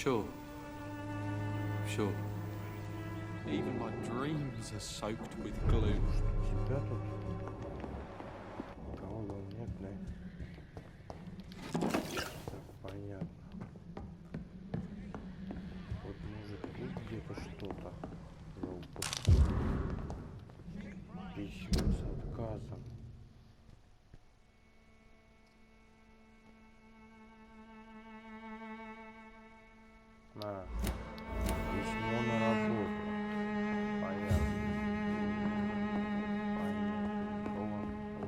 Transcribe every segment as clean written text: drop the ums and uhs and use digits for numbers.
Sure. Sure. Even my dreams are soaked with glue. Тебя тут кого нет, да? Так, понятно. Вот может тут где-то что-то. Письмо с отказом. Письмо на работу. Понятно.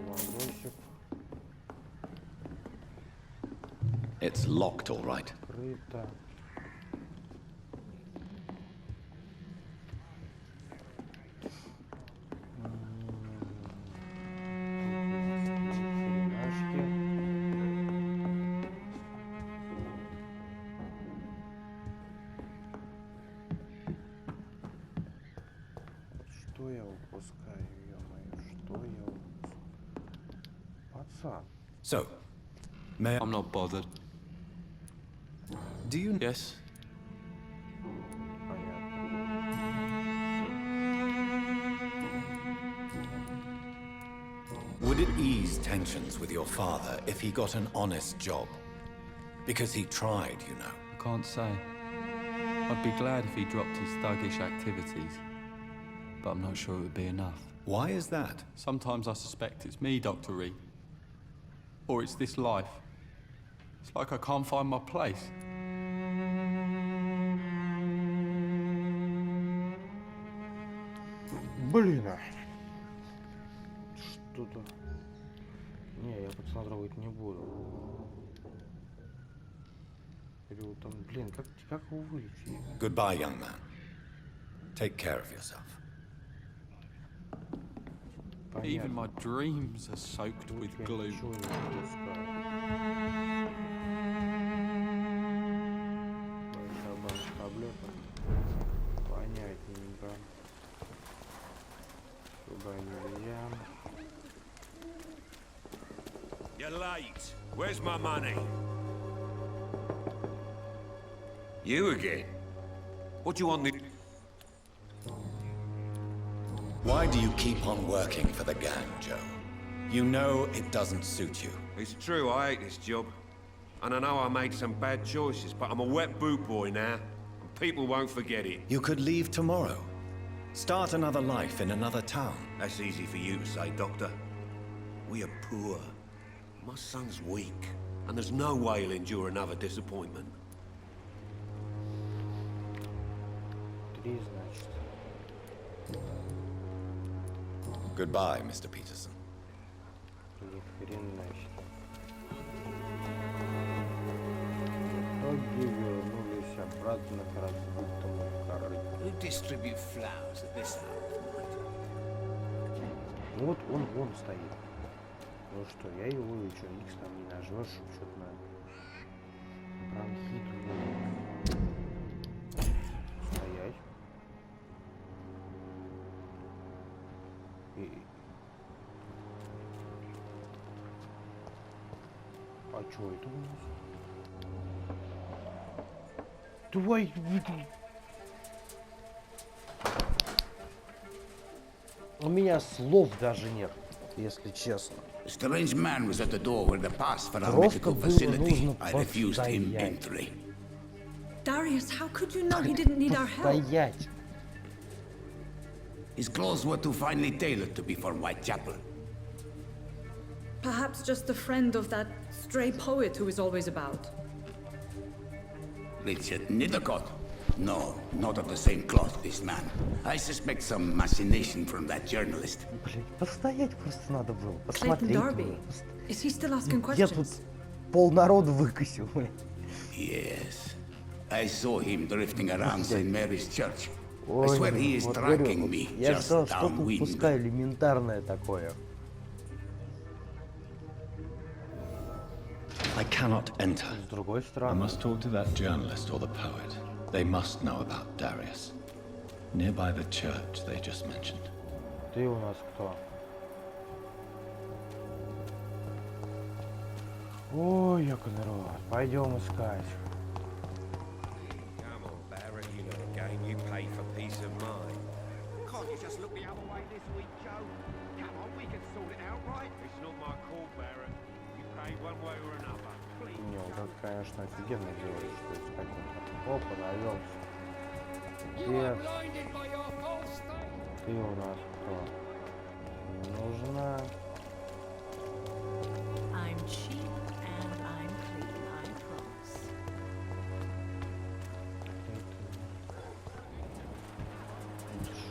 Ладончик. It's locked, all right. Открыто. Что я упускаю, ё-моё, что я упускаю? Пацан. So, may I... I'm not bothered. Do you... Yes? Would it ease tensions with your father if he got an honest job? Because he tried, you know. I can't say. I'd be glad if he dropped his thuggish activities. But I'm not sure it would be enough. Why is that? Sometimes I suspect it's me, Dr. Reed. Or it's this life. It's like I can't find my place. Блин, что-то... Не, я подсматривать не буду. Или там, блин, как его вылечить? Goodbye, young man. Take care of yourself. Понятно. Even my dreams are soaked with Я glue. ничего не упускаю. Таблеток. Понятненько. Сюда нельзя. You're late. Where's my money? You again? What do you want me... Why do you keep on working for the gang, Joe? You know it doesn't suit you. It's true, I hate this job. And I know I made some bad choices, but I'm a wet boot boy now. And people won't forget it. You could leave tomorrow. Start another life in another town. That's easy for you to say, Doctor. We are poor. My son's weak. And there's no way he'll endure another disappointment. 3, значит. Goodbye, Mr. Peterson. Ни хрена себе. В итоге вернулись обратно к разбитому корыту. Who distribute flowers at this hour of night? Ну вот он вон стоит. Ну что, я его вылечу, Икс там не нажмешь, что-то надо. Бронхит. Стоять. А что это у нас? Давай. У меня слов даже нет, если честно. A strange man was at the door where the pass for our Просто medical было facility. нужно I refused him постоять. entry. Darius, how could you know he didn't need our help? Постоять. His clothes were too finely tailored to be for Whitechapel. Perhaps just a friend of that stray poet who is always about. Richard Nithercott? No, not of the same cloth, this man. I suspect some machination from that journalist. Блин, постоять просто надо было. Clayton Посмотреть. Darby. Is he still asking Я тут questions? полнарода выкосил. Yes. I saw him drifting around St. Mary's Church. I Ой, swear he is вот tracking говорю, me я just сказал, что downwind. упускаю элементарное такое. I cannot enter. С другой I стороны. must talk to that journalist or the poet. They must know about Darius. Nearby the church they just mentioned. Ты у нас кто? Ой, як народ. Пойдем искать. just look the other way this week, Joe? Come on, we can sort it out, right? It's not my call, Barrett. You pay one way or another. Please. Не, вот это, конечно, офигенно делаешь, что есть как-то. Опа, навелся. Привет. Ты у нас кто? Не нужна. I'm cheap and I'm clean, I promise.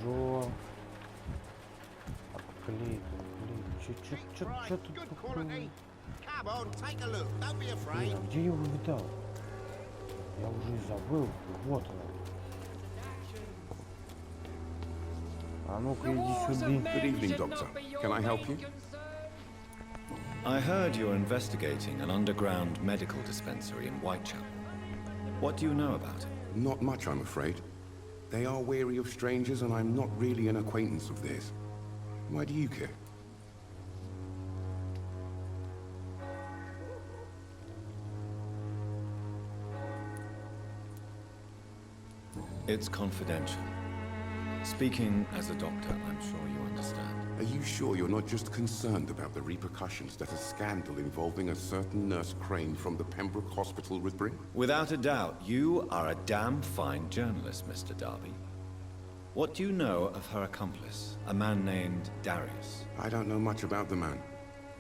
Джо. Клей. Чё тут такое? Come on, take a look. Don't be afraid. Блин, а где я его видал? Я уже и забыл. Вот она. А ну-ка иди сюда. Good evening, Doctor. Can I help you? I heard you're investigating an underground medical dispensary in Whitechapel. What do you know about it? Not much, I'm afraid. They are wary of strangers, and I'm not really an acquaintance of theirs. Why do you care? It's confidential. Speaking as a doctor, I'm sure you understand. Are you sure you're not just concerned about the repercussions that a scandal involving a certain Nurse Crane from the Pembroke Hospital would bring? Without a doubt, you are a damn fine journalist, Mr. Darby. What do you know of her accomplice, a man named Darius? I don't know much about the man.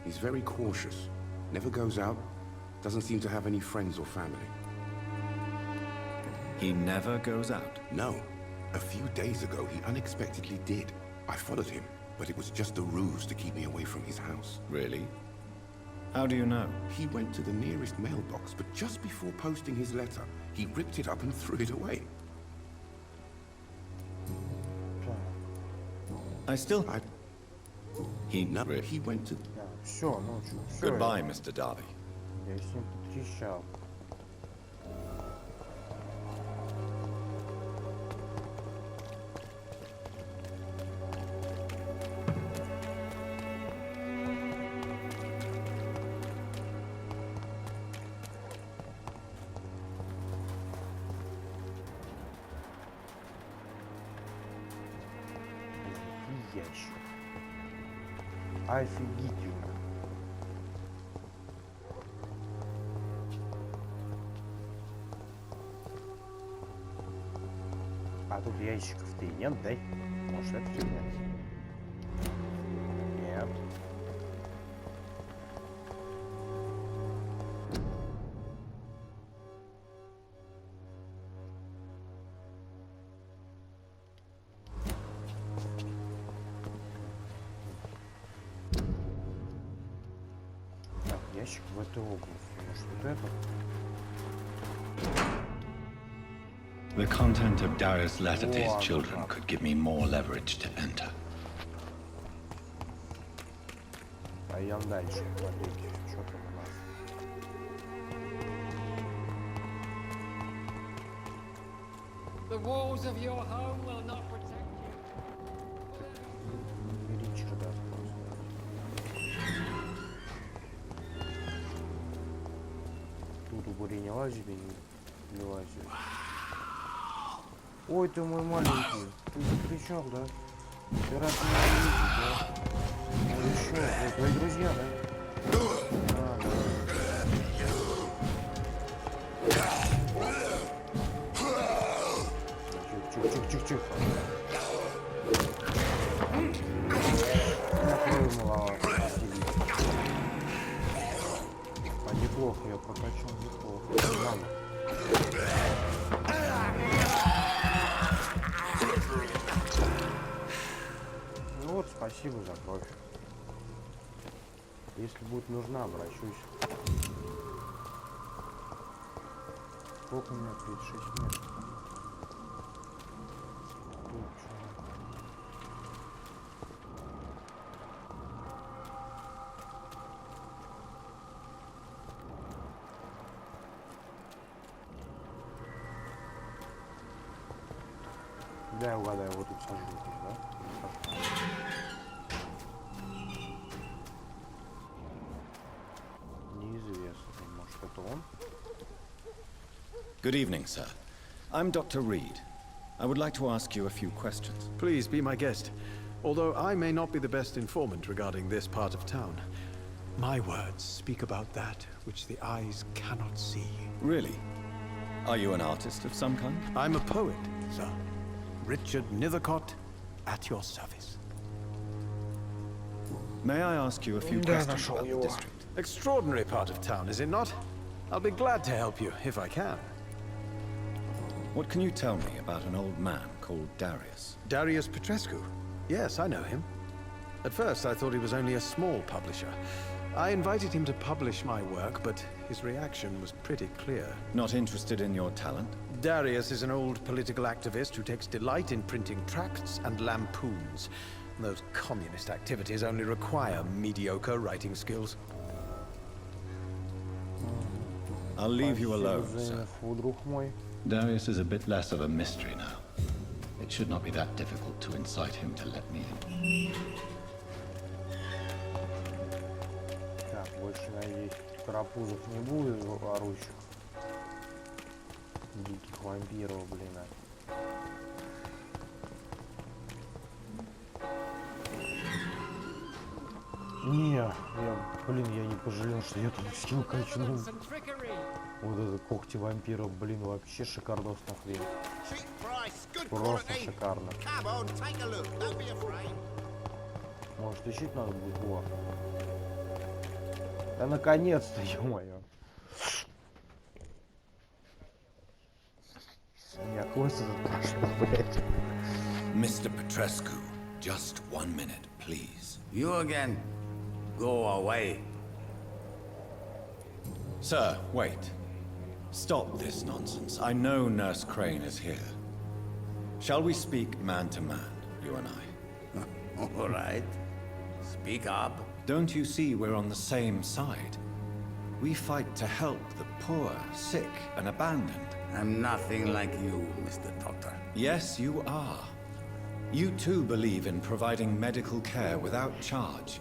He's very cautious. Never goes out. Doesn't seem to have any friends or family. He never goes out. No. A few days ago, he unexpectedly did. I followed him, but it was just a ruse to keep me away from his house. Really? How do you know? He went to the nearest mailbox, but just before posting his letter, he ripped it up and threw it away. I still... He went to... Все, ну что, все. Goodbye, Mr. Darby. Я с ним потрещал. Ящик. Офигительно. А тут ящиков-то и нет, да? Может, это фигня? Нет. Так, ящик в этой области. Может, вот это? The content of Darius' letter to his children could give me more leverage to enter. Пойдем дальше, смотрите, что там у нас. The walls of your home will not protect you. Бери чердак просто. Тут упыри не лазили, не лазили. Ой, ты мой маленький. Ты закричал, да? Ты рад меня видеть, да? Ну еще, ой, твои друзья, да? А, да. Чих-чих-чих-чих. Накрою малого. А неплохо, я прокачал, неплохо. Мама. Ну вот, спасибо за кровь. Если будет нужна, обращусь. Сколько у меня? 36 метров. Да, я угадаю, вот тут сажу, да? Неизвестно, может это он? Good evening, sir. I'm Dr. Reed. I would like to ask you a few questions. Please be my guest. Although I may not be the best informant regarding this part of town, my words speak about that which the eyes cannot see. Really? Are you an artist of some kind? I'm a poet, sir. Richard Nethercott, at your service. May I ask you a few questions about the district? Extraordinary part of town, is it not? I'll be glad to help you, if I can. What can you tell me about an old man called Darius? Darius Petrescu? Yes, I know him. At first, I thought he was only a small publisher. I invited him to publish my work, but his reaction was pretty clear. Not interested in your talent? Darius is an old political activist who takes delight in printing tracts and lampoons. Those communist activities only require mediocre writing skills. I'll leave you alone, sir. Друг мой. Darius is a bit less of a mystery now. It should not be that difficult to incite him to let me in. Так, больше, надеюсь, карапузов не будет орущих. Диких вампиров, блин. Не, я не пожалел, что я тут скилл качнул. Вот это когти вампиров, блин, вообще шикардосная хрень. Просто шикарно. Может, ищить надо будет? Во. Да наконец-то, ё-моё. Меня хвост этот прошел, блядь. Mr. Petrescu, just 1 minute, please. You again? Go away. Sir, wait. Stop this nonsense. I know Nurse Crane is here. Shall we speak man to man, you and I? All right. Speak up. Don't you see we're on the same side? We fight to help the poor, sick, and abandoned. I'm nothing like you, Mr. Doctor. Yes, you are. You too believe in providing medical care without charge.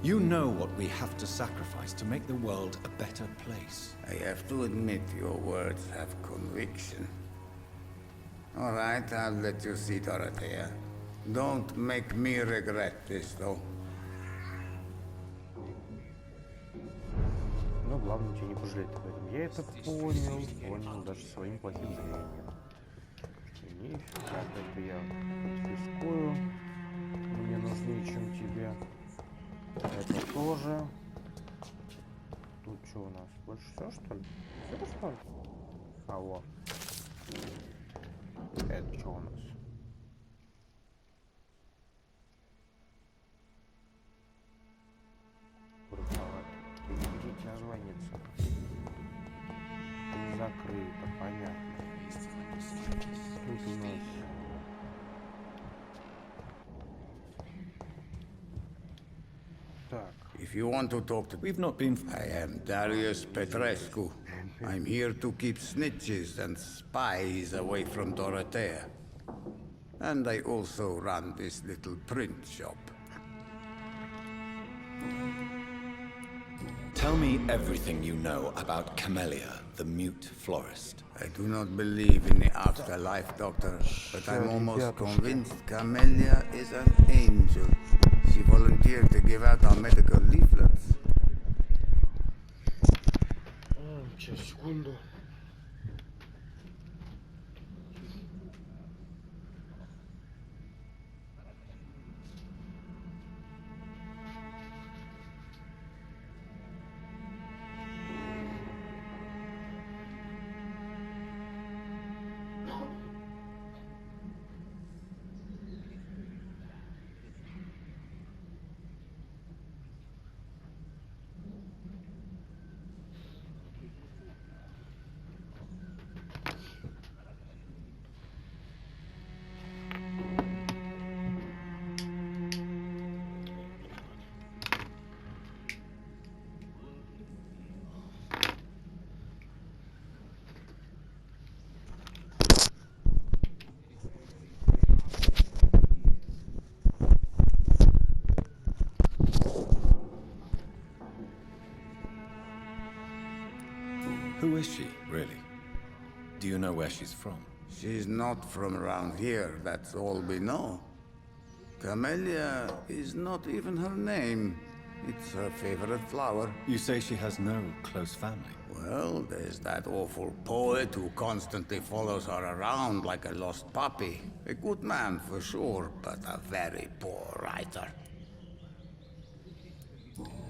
You know what we have to sacrifice to make the world a better place. I have to admit your words have conviction. All right, I'll let you see Dorothea. Don't make me regret this, though. Ну, главное, тебя не пожалеть об этом. Я это понял даже своим плохим зрением. Нифига, это я конфискую. Мне нужнее, чем тебе. Это тоже. Тут что у нас? Больше все, что ли? Все, что ли? А, вот. Это что у нас? Видите название. Закрыто, понятно. Тут у нас... Так. If you want to talk to... We've not been... I am Darius Petrescu. I'm here to keep snitches and spies away from Dorothea. And I also run this little print shop. Tell me everything you know about Camellia, the mute florist. I do not believe in the afterlife, Doctor, but I'm almost convinced Camellia is an angel. She volunteered to give out our medical leaflets. Сейчас, секунду. Who is she, really? Do you know where she's from? She's not from around here, that's all we know. Camellia is not even her name. It's her favorite flower. You say she has no close family? Well, there's that awful poet who constantly follows her around like a lost puppy. A good man for sure, but a very poor writer.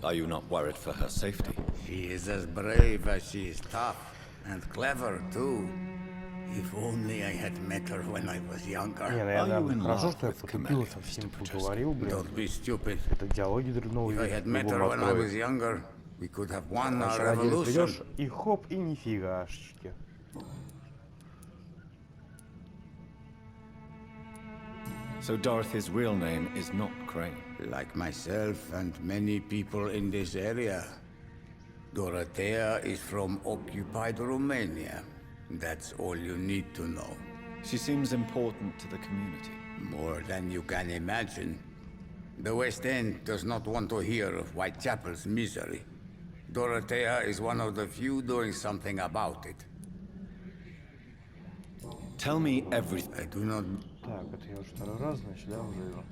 Are you not worried for her safety? She is as brave as she is tough, and clever too. If only I had met her when I was younger. Не, наверное, хорошо, что я потупил, совсем поговорил, блин. Don't be stupid. Это диалоги новые. If I had met her when I was younger, we could have won our revolution. Придешь и хоп, и нифигашечки. So Dorothy's real name is not Crane? Like myself and many people in this area. Dorothea is from occupied Romania. That's all you need to know. She seems important to the community. More than you can imagine. The West End does not want to hear of Whitechapel's misery. Dorothea is one of the few doing something about it. Tell me everything. I do not... Так, это я уже второй раз, значит, да, уже его.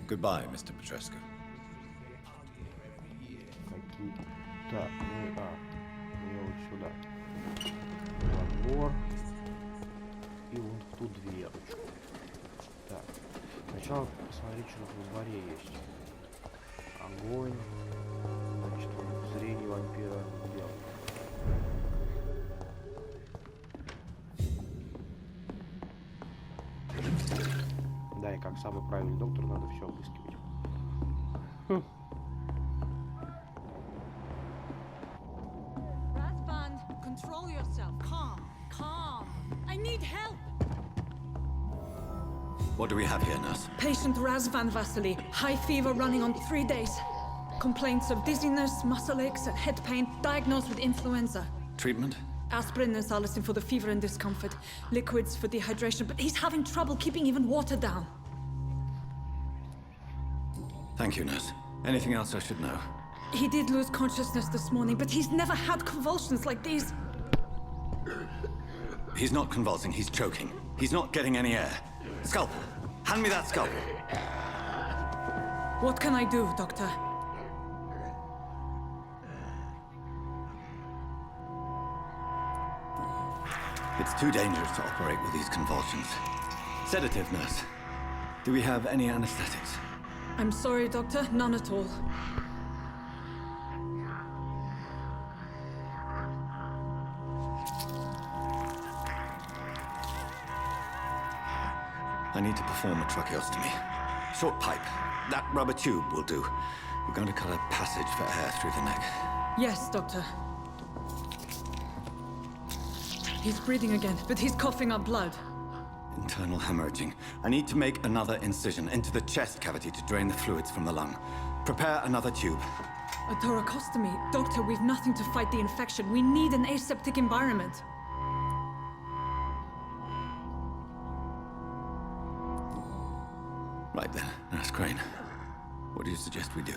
Goodbye, Mr. Petrescu. Какие... Так, мне вот сюда. Во двор. И вон в ту дверочку. Так. Сначала посмотреть, что во дворе есть. Огонь. Значит, зрение вампира делать. Да, и как самый правильный доктор надо все обыскивать. Razvan, control yourself. Calm, calm. I need help. What do we have here, nurse? Patient Razvan Vasily, high fever running on 3 days. Complaints of dizziness, muscle aches, and head pain, diagnosed with influenza. Treatment? Aspirin and salicin for the fever and discomfort. Liquids for dehydration, but he's having trouble keeping even water down. Thank you, nurse. Anything else I should know? He did lose consciousness this morning, but he's never had convulsions like these. He's not convulsing, he's choking. He's not getting any air. Scalpel! Hand me that scalpel! What can I do, Doctor? It's too dangerous to operate with these convulsions. Sedative, nurse. Do we have any anesthetics? I'm sorry, Doctor, none at all. I need to perform a tracheostomy. Short pipe. That rubber tube will do. We're going to cut a passage for air through the neck. Yes, Doctor. He's breathing again, but he's coughing up blood. Internal hemorrhaging. I need to make another incision into the chest cavity to drain the fluids from the lung. Prepare another tube. A thoracostomy? Doctor, we've nothing to fight the infection. We need an aseptic environment. Right then, Nurse Crane. What do you suggest we do?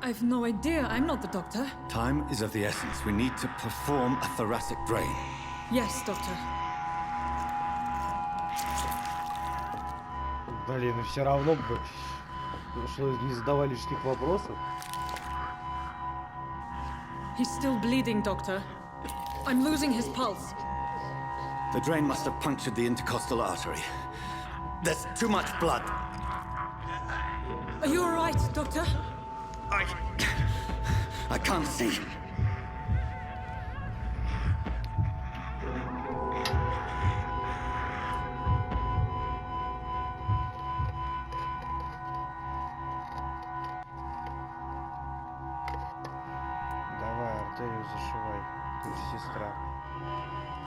I've no idea. I'm not the doctor. Time is of the essence. We need to perform a thoracic drain. Yes, Doctor. Блин, и все равно бы, что не задавали лишних вопросов. He's still bleeding, Doctor. I'm losing his pulse. The drain must have punctured the intercostal artery. There's too much blood. Are you all right, Doctor? I can't see. Давай, артерию зашивай. Ты же сестра.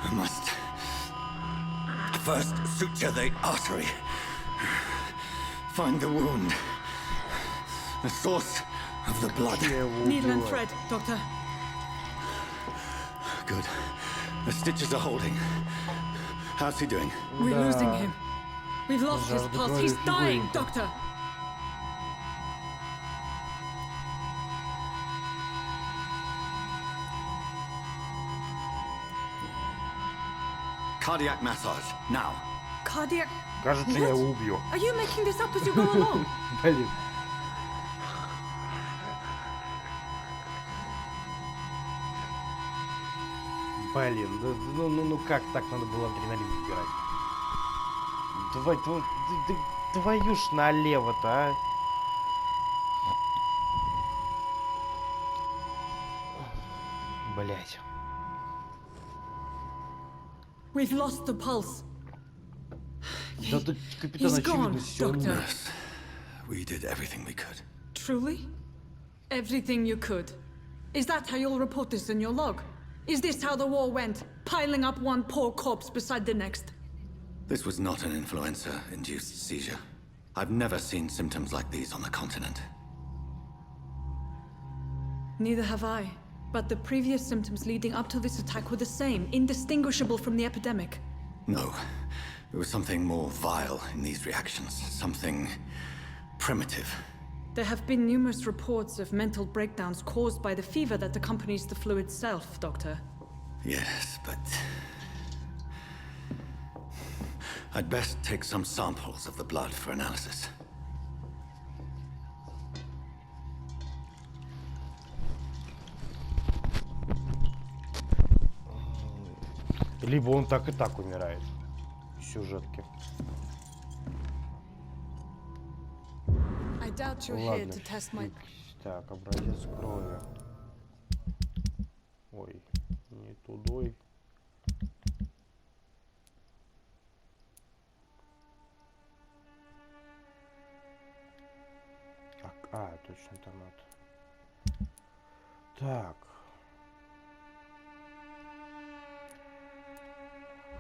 I must first suture the artery. Find the wound. The source of the blood. Needle and thread, Doctor. Good. The stitches are holding. How's he doing? We're losing him. We've lost his pulse. He's dying, Doctor. Cardiac massage, now. Cardiac... Кажется, я его убью. Are you making this up as you go along? Блин. Блин, да, ну как так надо было адреналин выбирать? Твою ж налево-то, а? Блять. We've lost the pulse. Да тут капитан He's gone, очевидно все. Doctor. We did everything we could. Truly? Everything you could. Is that how you'll report this in your log? Is this how the war went? Piling up one poor corpse beside the next? This was not an influenza-induced seizure. I've never seen symptoms like these on the continent. Neither have I. But the previous symptoms leading up to this attack were the same, indistinguishable from the epidemic. No. There was something more vile in these reactions. Something primitive. There have been numerous reports of mental breakdowns caused by the fever that accompanies the flu itself, Doctor. Yes, but... I'd best take some samples of the blood for analysis. Либо он так и так умирает в сюжетке. I doubt you're here to test my... Так, образец крови. Ой, не тудой. Точно томат. Так.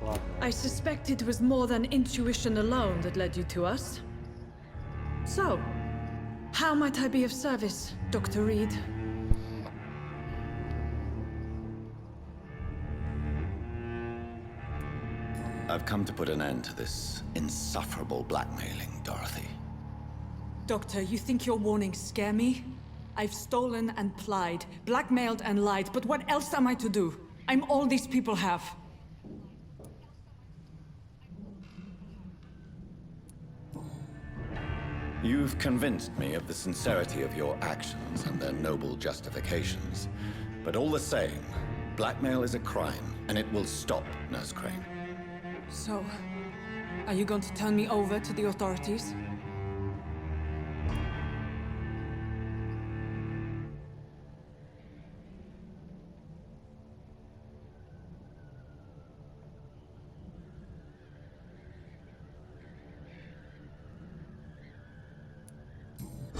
Ладно. I suspect it was more than intuition alone that led you to us. So, how might I be of service, Dr. Reed? I've come to put an end to this insufferable blackmailing, Dorothy. Doctor, you think your warnings scare me? I've stolen and plied, blackmailed and lied, but what else am I to do? I'm all these people have. You've convinced me of the sincerity of your actions and their noble justifications. But all the same, blackmail is a crime, and it will stop, Nurse Crane. So, are you going to turn me over to the authorities?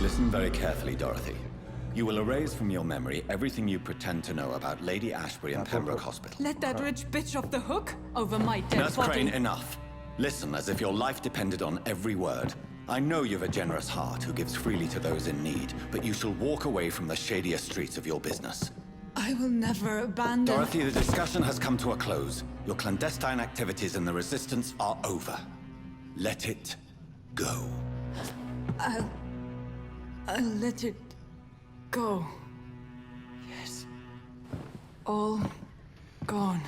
Listen very carefully, Dorothy. You will erase from your memory everything you pretend to know about Lady Ashbury and Pembroke Hospital. Let that rich bitch off the hook over my dead Nurse body. Crane, enough. Listen as if your life depended on every word. I know you've a generous heart who gives freely to those in need, but you shall walk away from the shadier streets of your business. I will never abandon... Dorothy, the discussion has come to a close. Your clandestine activities in the Resistance are over. Let it go. I'll let it go. Yes. All gone.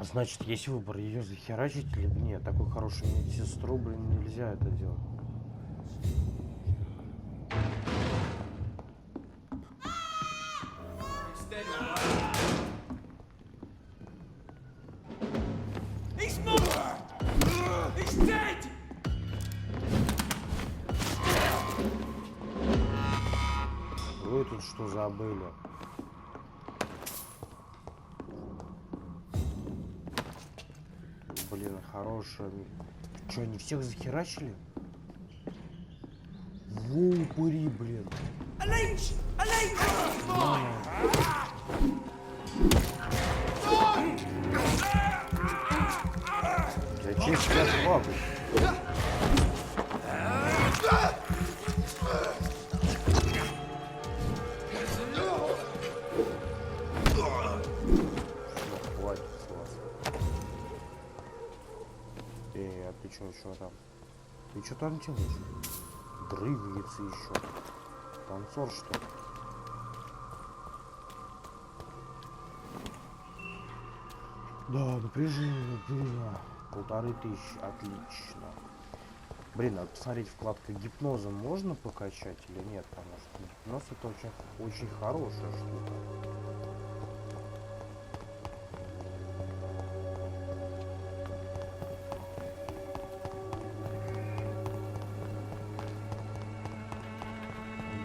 Значит, есть выбор, ее захерачить или нет. Такой хороший медсестру, блин, нельзя это делать. He's more! He's dead! Вы тут что забыли? Блин, хорошая. Че, они всех захерачили? Во, упыри, блин. Зачем сейчас слабый? Что там? Ты что там делаешь? Дрыгается еще. Танцор, что ли? Да, напряжение, блин. 1500, отлично. Блин, надо посмотреть, вкладка гипноза можно покачать или нет, потому что гипноз это очень хорошая штука.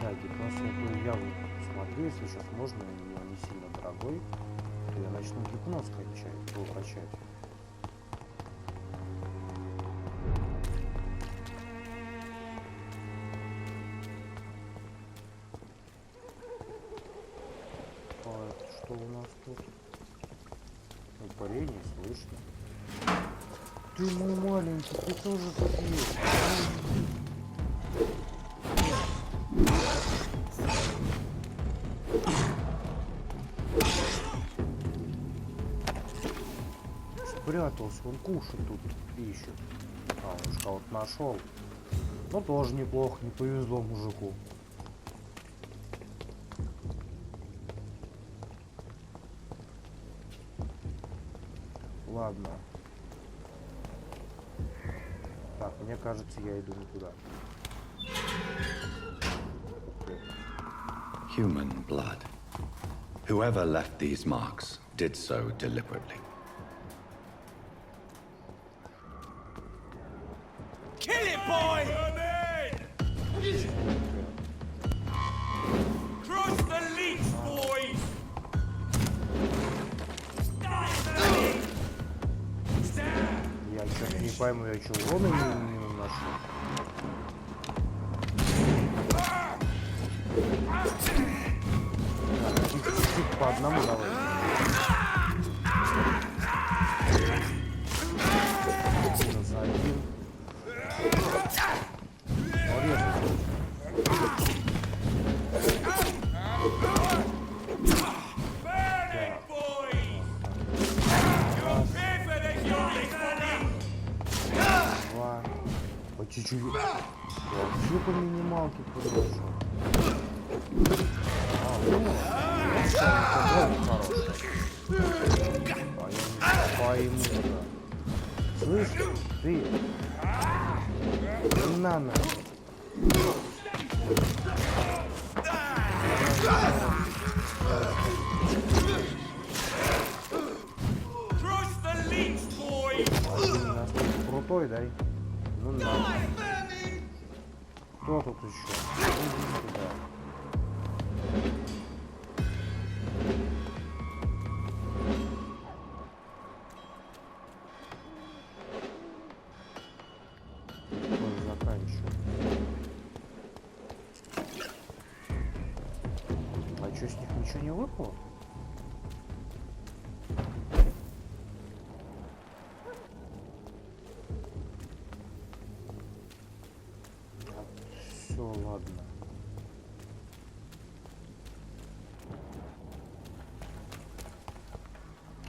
Да, гипноз я смотрю, если сейчас можно, и он не сильно дорогой, то я начну гипноз качать. Что у нас тут? Парение слышно. Ты мой маленький, ты тоже тут есть. Спрятался, он кушать тут ищет. А, он же кого-то нашел. Ну тоже неплохо, не повезло мужику. Ладно. Так, мне кажется, я иду не туда. Human blood. Whoever left these marks did so deliberately. Kill it, boy! Cross the leech, boys! Я что-то не пойму, я что, урона не наношу? По одному давай. За один. Два. По чуть-чуть. Вообще по минималке подошел. Пойму, да. Слышь, ты? Не надо. Крутой, дай. Ну да. Кто тут еще? Иди сюда. Заканчиваю. А что, с них ничего не выпало? Все, ладно.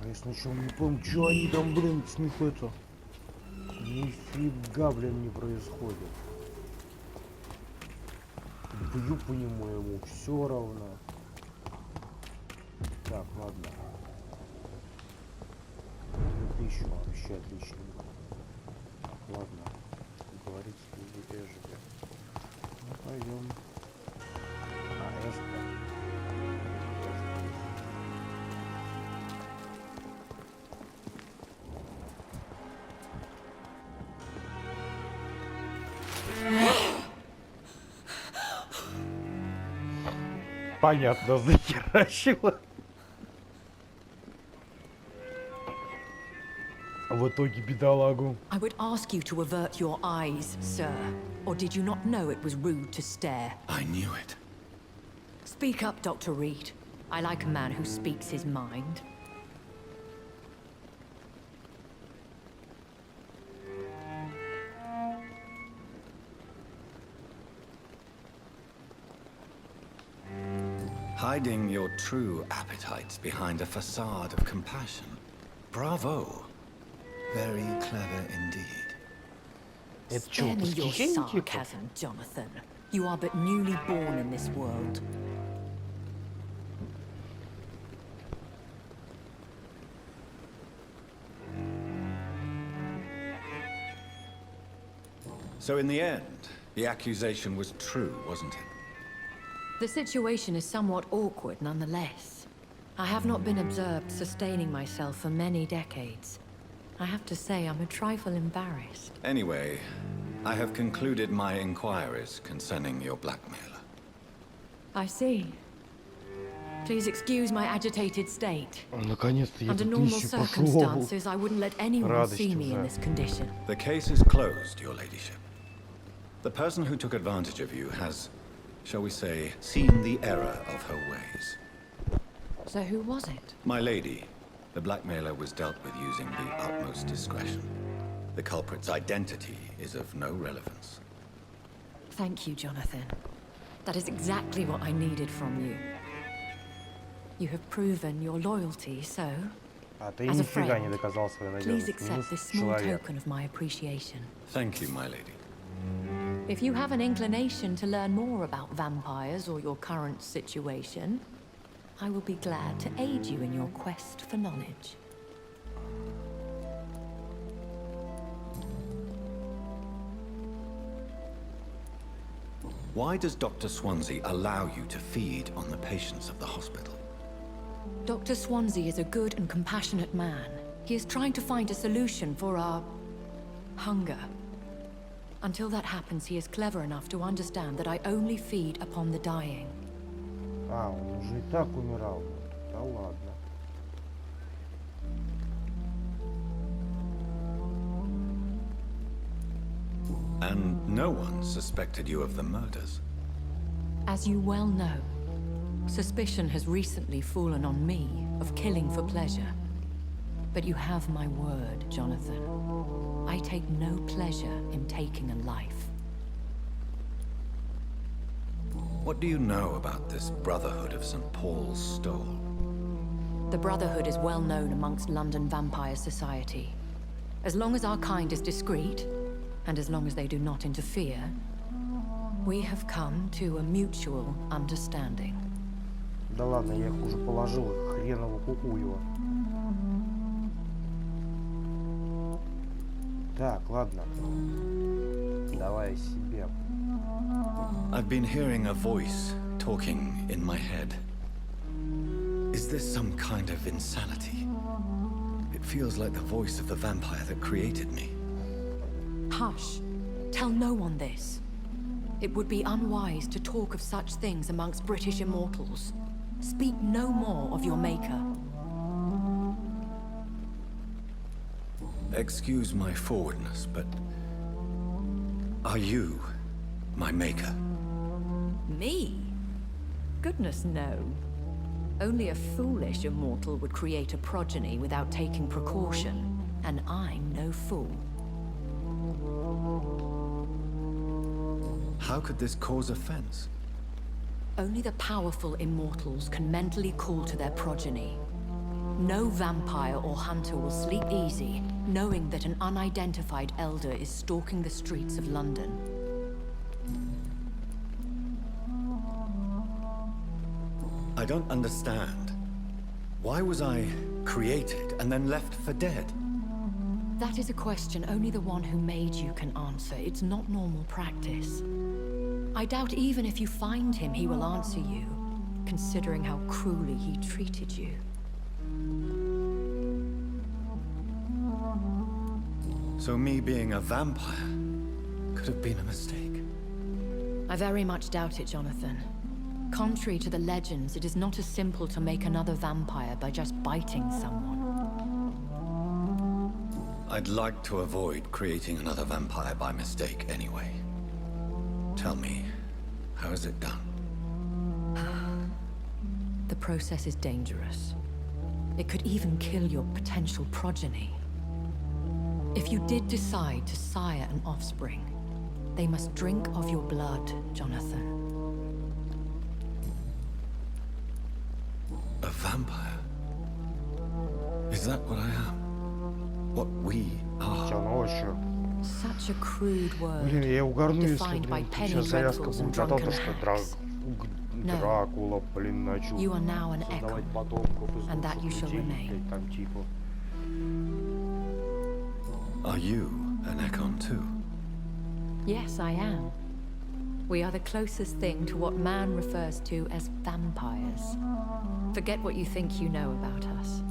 А я сначала не помню, что они там, блин, с них это... Нифига, блин, не происходит. Бью по нему, ему все равно. Так, ладно. 1000 вообще отлично. Так, ладно. Говорить с людьми. Ну, пойдем. А, эшка. Понятно, захерачило. В итоге бедолагу. I would ask you to avert your eyes, sir. Or did you not know it was rude to stare? I knew it. Speak up, Dr. Reed. I like a man who speaks his mind. Hiding your true appetites behind a facade of compassion. Bravo. Very clever indeed. Spare me your sarcasm, Jonathan. You are but newly born in this world. So in the end, the accusation was true, wasn't it? The situation is somewhat awkward nonetheless. I have not been observed sustaining myself for many decades. I have to say I'm a trifle embarrassed. Anyway, I have concluded my inquiries concerning your blackmailer. I see. Please excuse my agitated state. Наконец-то я Under тут normal ищу пошел. circumstances, I wouldn't let anyone see me in this condition. The case is closed, your ladyship. The person who took advantage of you has, shall we say, seen the error of her ways. So who was it? My lady, the blackmailer was dealt with using the utmost discretion. The culprit's identity is of no relevance. Thank you, Jonathan. That is exactly what I needed from you. You have proven your loyalty, so, Ты as a нифига не friend, доказал свою please надежность. accept this small token of my appreciation. Thank you, my lady. If you have an inclination to learn more about vampires or your current situation, I will be glad to aid you in your quest for knowledge. Why does Dr. Swansea allow you to feed on the patients of the hospital? Dr. Swansea is a good and compassionate man. He is trying to find a solution for our hunger. Until that happens, he is clever enough to understand that I only feed upon the dying. Он уже и так умирал. Да ладно. And no one suspected you of the murders. As you well know, suspicion has recently fallen on me of killing for pleasure. But you have my word, Jonathan. I take no pleasure in taking a life. What do you know about this Brotherhood of St. Paul's Stole? The Brotherhood is well known amongst London vampire society. As long as our kind is discreet, and as long as they do not interfere, we have come to a mutual understanding. Да ладно, я их уже положил, хреново куку его. Так, ладно. Давай себе. I've been hearing a voice talking in my head. Is this some kind of insanity? It feels like the voice of the vampire that created me. Hush. Tell no one this. It would be unwise to talk of such things amongst British immortals. Speak no more of your maker. Excuse my forwardness, but are you my maker? Me? Goodness, no. Only a foolish immortal would create a progeny without taking precaution, and I'm no fool. How could this cause offense? Only the powerful immortals can mentally call to their progeny. No vampire or hunter will sleep easy, knowing that an unidentified elder is stalking the streets of London. I don't understand. Why was I created and then left for dead? That is a question only the one who made you can answer. It's not normal practice. I doubt even if you find him, he will answer you, considering how cruelly he treated you. So me being a vampire could have been a mistake. I very much doubt it, Jonathan. Contrary to the legends, it is not as simple to make another vampire by just biting someone. I'd like to avoid creating another vampire by mistake anyway. Tell me, how is it done? The process is dangerous. It could even kill your potential progeny. If you did decide to sire an offspring, they must drink of your blood, Jonathan. A vampire? Is that what I am? What we are? Such a crude word, Блин, я угорну, если, defined by блин, penny сейчас завязка dreadfuls and будет о том, drunken что hacks. Дракула, блин, начал You are now an echo, создавать потомков из and that you shall людей, remain. блядь, там типа. Are you an Ekon too? Yes, I am. We are the closest thing to what man refers to as vampires. Forget what you think you know about us.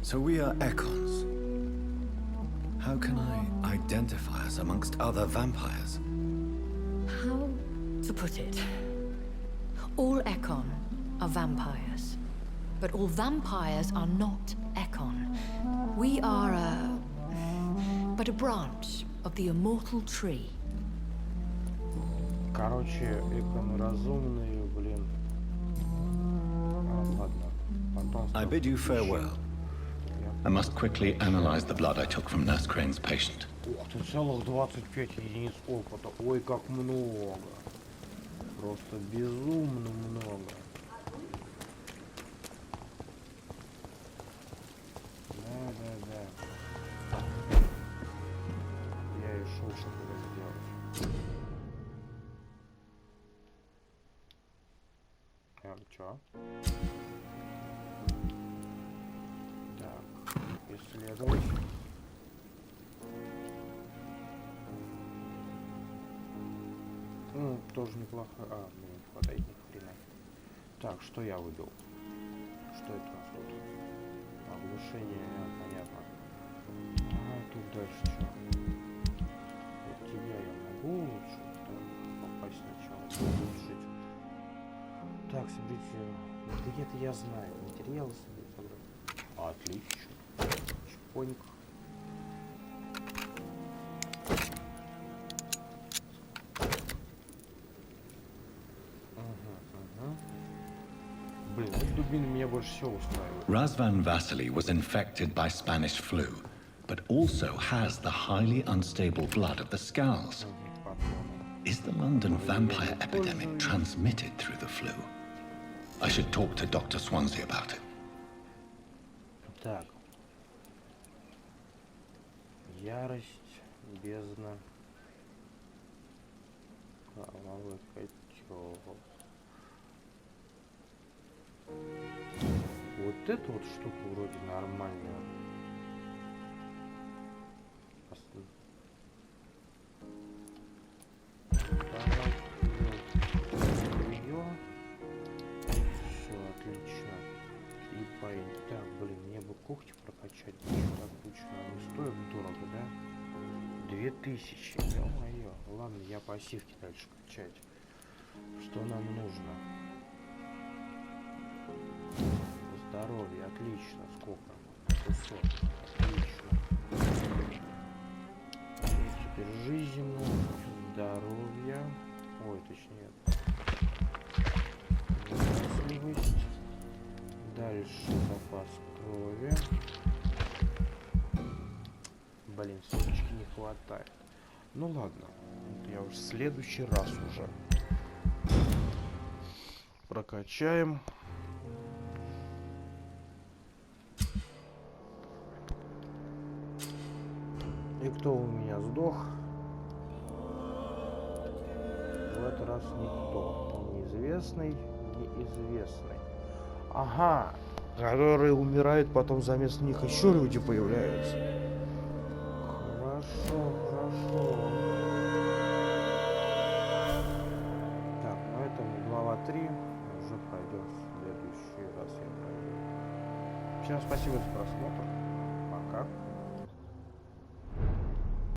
So we are Ekons. How can I identify us amongst other vampires? How to put it? All Ekon are vampires. But all vampires are not Ekon. We are but a branch of the immortal tree. Короче, Экон разумные, блин. Ладно, потом... I bid you farewell. I must quickly analyze the blood I took from Nurse Crane's patient. Ух ты, целых 25 единиц опыта. Ой, как много. Просто безумно много. Да. Я и шел, чтобы это сделать. Чё? Так, исследовать. Тоже неплохо. Мне не хватает ни хрена. Так, что я выбил? Что это у нас тут? Оглушение, понятно. Тут дальше что? Вот тебя я могу улучшить? Попасть сначала. Улучшить. Так, смотрите. Где-то я знаю. Материалы собрать. Отлично. Чпонька. Блин, вот дубины меня больше всего устраивают. Razvan Vasily was infected by Spanish flu, but also has the highly unstable blood of the Skulls. Is the London vampire epidemic transmitted through the flu? I should talk to Dr. Swansea about it. Так. Ярость, бездна. Кровавый котел. Вот эта вот штука вроде нормальная. Ее. Все отлично. И парень. Так, блин, мне бы когти прокачать. Так кучно. Они стоят дорого, да? 2000. Ё-моё. Ладно, я пассивки дальше качать. Что нам нужно? Здоровье, отлично. Сколько? 600. Отлично. Теперь жизнь, здоровье. Ой, точнее. Выносливость. Дальше запас крови. Блин, соточки не хватает. Ну ладно. Это я уже в следующий раз уже прокачаем. И кто у меня сдох? В этот раз никто. Неизвестный, неизвестный. Ага, которые умирают, потом вместо них еще люди появляются. Хорошо, хорошо. Так, ну это глава 3. Уже пройдем в следующий раз. Я пройду. Всем спасибо за просмотр.